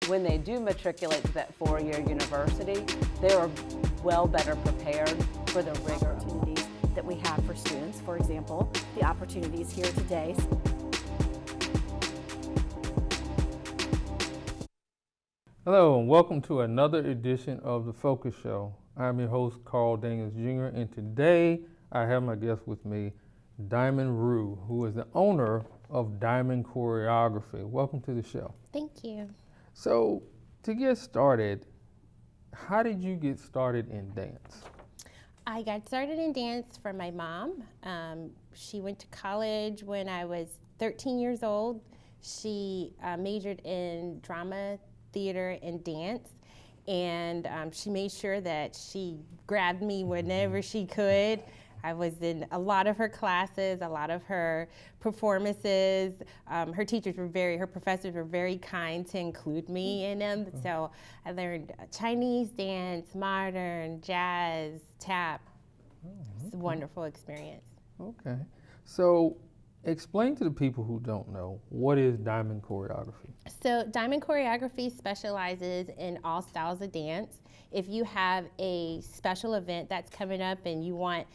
when they do matriculate to that four-year university, they are well better prepared for the rigor. Opportunities that we have for students, for example, the opportunities here today. Hello and welcome to another edition of The Focus Show. I'm your host, Carl Daniels Jr., and today I have my guest with me, Diamond Rue, who is the owner of Diamond Choreography. Welcome to the show. Thank you. So, to get started, how did you get started in dance? I got started in dance from my mom. She went to college when I was 13 years old. She majored in drama, theater, and dance. And she made sure that she grabbed me whenever she could. I was in a lot of her classes, a lot of her performances. Her professors were very kind to include me in them. So I learned Chinese dance, modern, jazz, tap. It's a wonderful experience. Okay. So, explain to the people who don't know, what is Diamond Choreography? So Diamond Choreography specializes in all styles of dance. If you have a special event that's coming up and you want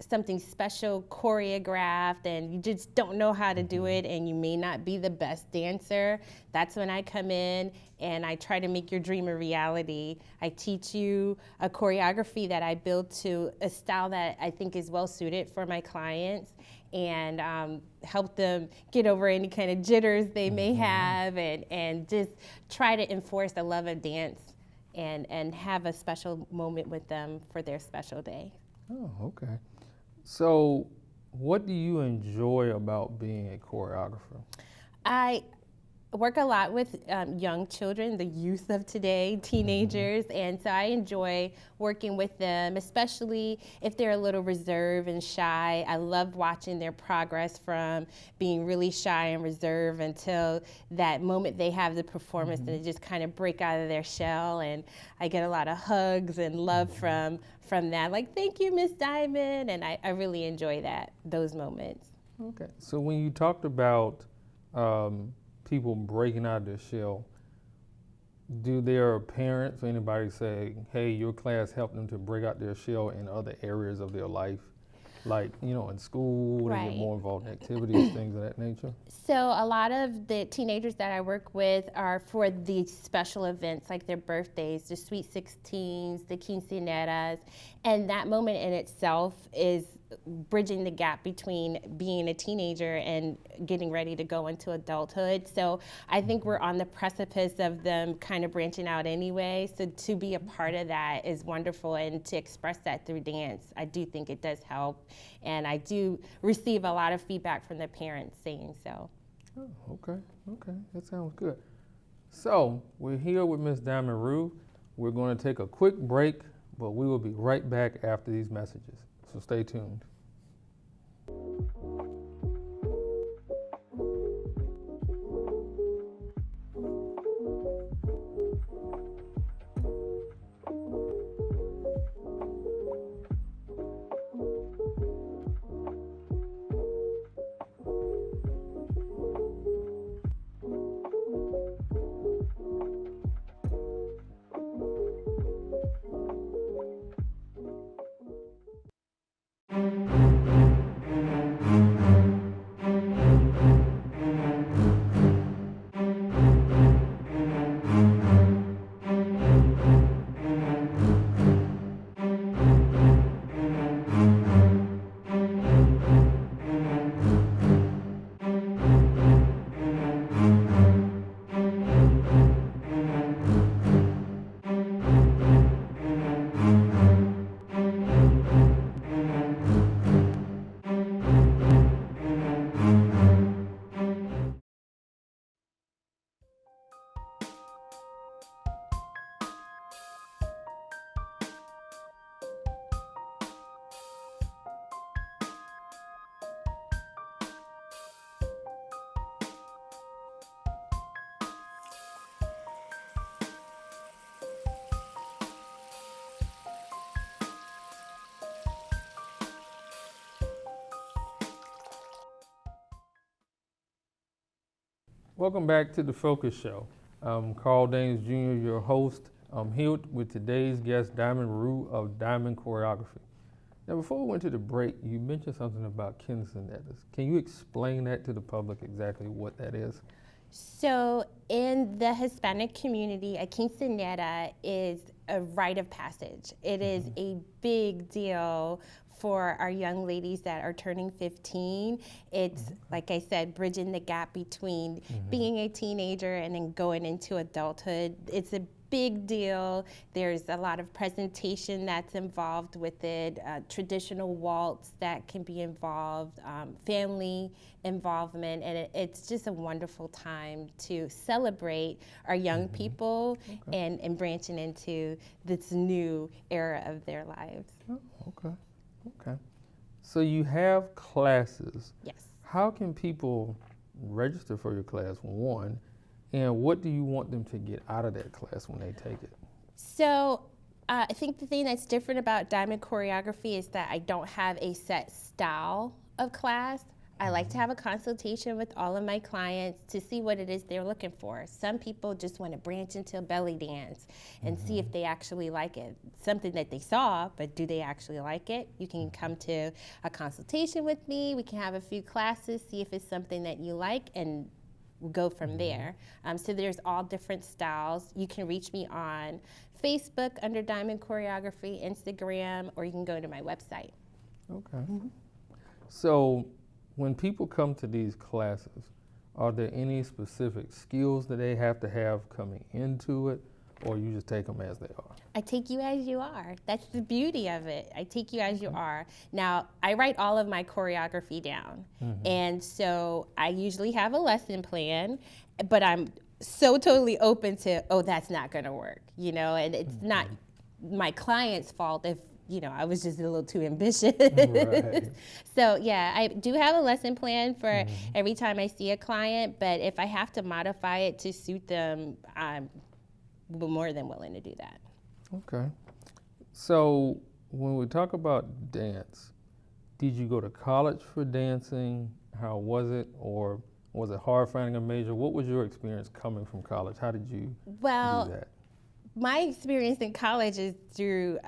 something special choreographed and you just don't know how to do it and you may not be the best dancer, that's when I come in and I try to make your dream a reality. I teach you a choreography that I build to a style that I think is well suited for my clients, and help them get over any kind of jitters they may have, and just try to enforce the love of dance and have a special moment with them for their special day. Oh, okay. So, what do you enjoy about being a choreographer? I work a lot with young children, the youth of today, teenagers, and so I enjoy working with them, especially if they're a little reserved and shy. I love watching their progress from being really shy and reserved until that moment they have the performance and they just kind of break out of their shell, and I get a lot of hugs and love from that, like, thank you, Miss Diamond, and I really enjoy those moments. Okay, so when you talked about people breaking out of their shell, do their parents or anybody say, hey, your class helped them to break out their shell in other areas of their life? Like, in school, they get more involved in activities, things of that nature? So a lot of the teenagers that I work with are for the special events, like their birthdays, the Sweet 16s, the quinceañeras, and that moment in itself is bridging the gap between being a teenager and getting ready to go into adulthood. So I think we're on the precipice of them kind of branching out anyway. So to be a part of that is wonderful, and to express that through dance, I do think it does help. And I do receive a lot of feedback from the parents saying so. Oh, okay, that sounds good. So we're here with Miss Diamond Rue. We're going to take a quick break, but we will be right back after these messages. So stay tuned. Welcome back to The Focus Show. I'm Carl Daines Jr., your host. I'm here with today's guest, Diamond Rue of Diamond Choreography. Now, before we went to the break, you mentioned something about quinceañeras. Can you explain that to the public exactly what that is? So in the Hispanic community, a quinceañera is a rite of passage. It is a big deal for our young ladies that are turning 15. It's, like I said, bridging the gap between being a teenager and then going into adulthood. It's a big deal. There's a lot of presentation that's involved with it, traditional waltz that can be involved, family involvement, and it's just a wonderful time to celebrate our young people and branching into this new era of their lives. Oh, okay. Okay. So you have classes. Yes. How can people register for your class, one, and what do you want them to get out of that class when they take it? So I think the thing that's different about Diamond Choreography is that I don't have a set style of class. I like to have a consultation with all of my clients to see what it is they're looking for. Some people just want to branch into a belly dance and see if they actually like it. Something that they saw, but do they actually like it? You can come to a consultation with me. We can have a few classes, see if it's something that you like, and go from there. So there's all different styles. You can reach me on Facebook under Diamond Choreography, Instagram, or you can go to my website. Okay. So when people come to these classes, are there any specific skills that they have to have coming into it, or you just take them as they are? I take you as you are. That's the beauty of it. I take you as you are. Now, I write all of my choreography down. And so I usually have a lesson plan, but I'm so totally open to, oh, that's not going to work, you know, and it's not my client's fault if, you know, I was just a little too ambitious. Right. So yeah, I do have a lesson plan for every time I see a client, but if I have to modify it to suit them, I'm more than willing to do that. Okay. So when we talk about dance, did you go to college for dancing? How was it? Or was it hard finding a major? What was your experience coming from college? How did you do that? My experience in college is through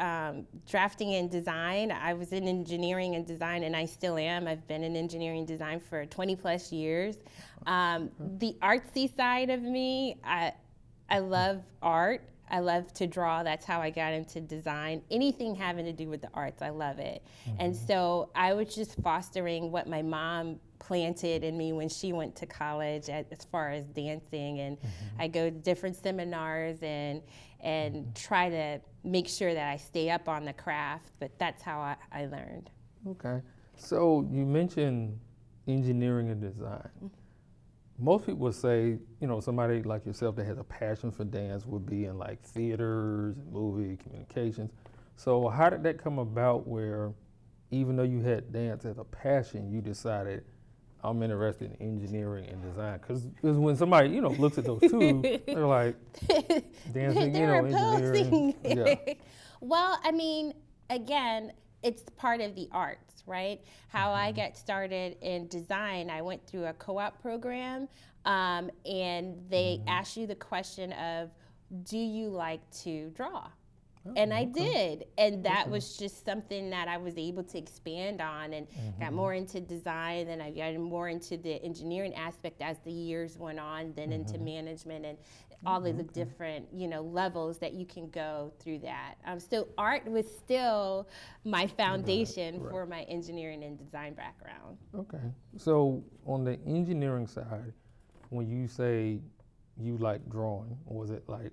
drafting and design. I was in engineering and design, and I still am. I've been in engineering and design for 20 plus years. The artsy side of me, I love art. I love to draw. That's how I got into design. Anything having to do with the arts, I love it. And so I was just fostering what my mom planted in me when she went to college as far as dancing. And I go to different seminars and try to make sure that I stay up on the craft. But that's how I learned. Okay. So you mentioned engineering and design. Most people would say, you know, somebody like yourself that has a passion for dance would be in like theaters, movie, communications. So how did that come about where even though you had dance as a passion, you decided I'm interested in engineering and design? Because when somebody, you know, looks at those two, they're like, dancing, you know, engineering. Yeah. Well, I mean, again, it's part of the arts, right? How I got started in design, I went through a co-op program, and they asked you the question of, do you like to draw? And I did, and that was just something that I was able to expand on, and got more into design, and I got more into the engineering aspect as the years went on, then into management and all of the different, you know, levels that you can go through that. So art was still my foundation for my engineering and design background. Okay, so on the engineering side, when you say you like drawing, was it like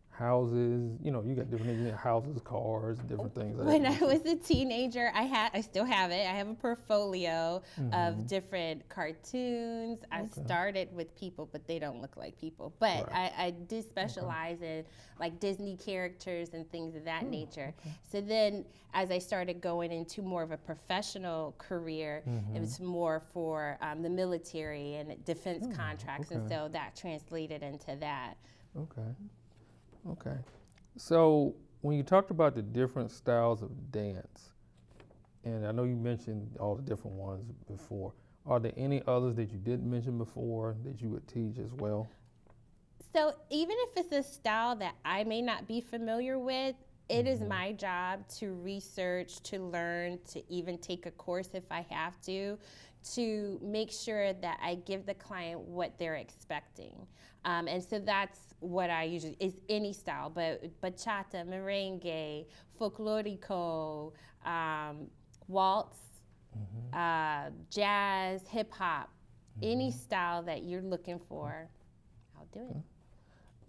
houses, you know, you got different engineering houses, cars, different things. When I was a teenager, I still have it. I have a portfolio of different cartoons. I started with people, but they don't look like people. But I did specialize in like Disney characters and things of that nature. So then as I started going into more of a professional career, it was more for the military and defense contracts. And so that translated into that. Okay. Okay. So when you talked about the different styles of dance, and I know you mentioned all the different ones before, are there any others that you didn't mention before that you would teach as well? So even if it's a style that I may not be familiar with, it is my job to research, to learn, to even take a course if I have to make sure that I give the client what they're expecting. And so that's what I usually, is any style, but bachata, merengue, folklorico, waltz, jazz, hip hop, any style that you're looking for, I'll do it.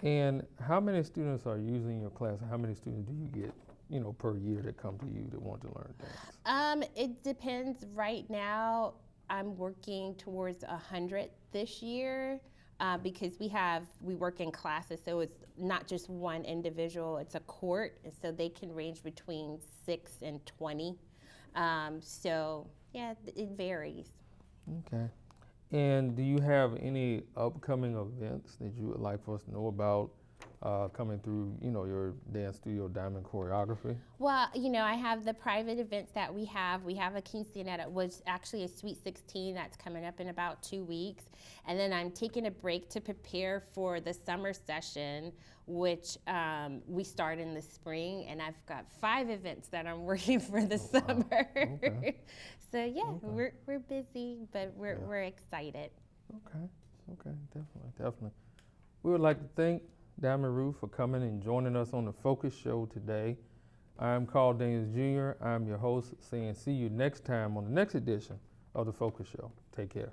And how many students are using your class? How many students do you get, you know, per year that come to you that want to learn dance? It depends. Right now, I'm working towards 100 this year because we work in classes, so it's not just one individual, it's a court, and so they can range between 6 and 20. So yeah, it varies. Okay. And do you have any upcoming events that you would like for us to know about coming through, you know, your dance studio, Diamond Choreography? Well, you know, I have the private events that we have. We have a quinceañera, which actually a Sweet 16 that's coming up in about 2 weeks. And then I'm taking a break to prepare for the summer session, which we start in the spring. And I've got 5 events that I'm working for the summer. Wow. Okay. So yeah, Okay. we're busy, but we're excited. Okay, definitely. We would like to thank Diamond Rue for coming and joining us on the Focus Show today. I'm Carl Daniels Jr. I'm your host, saying see you next time on the next edition of the Focus Show. Take care.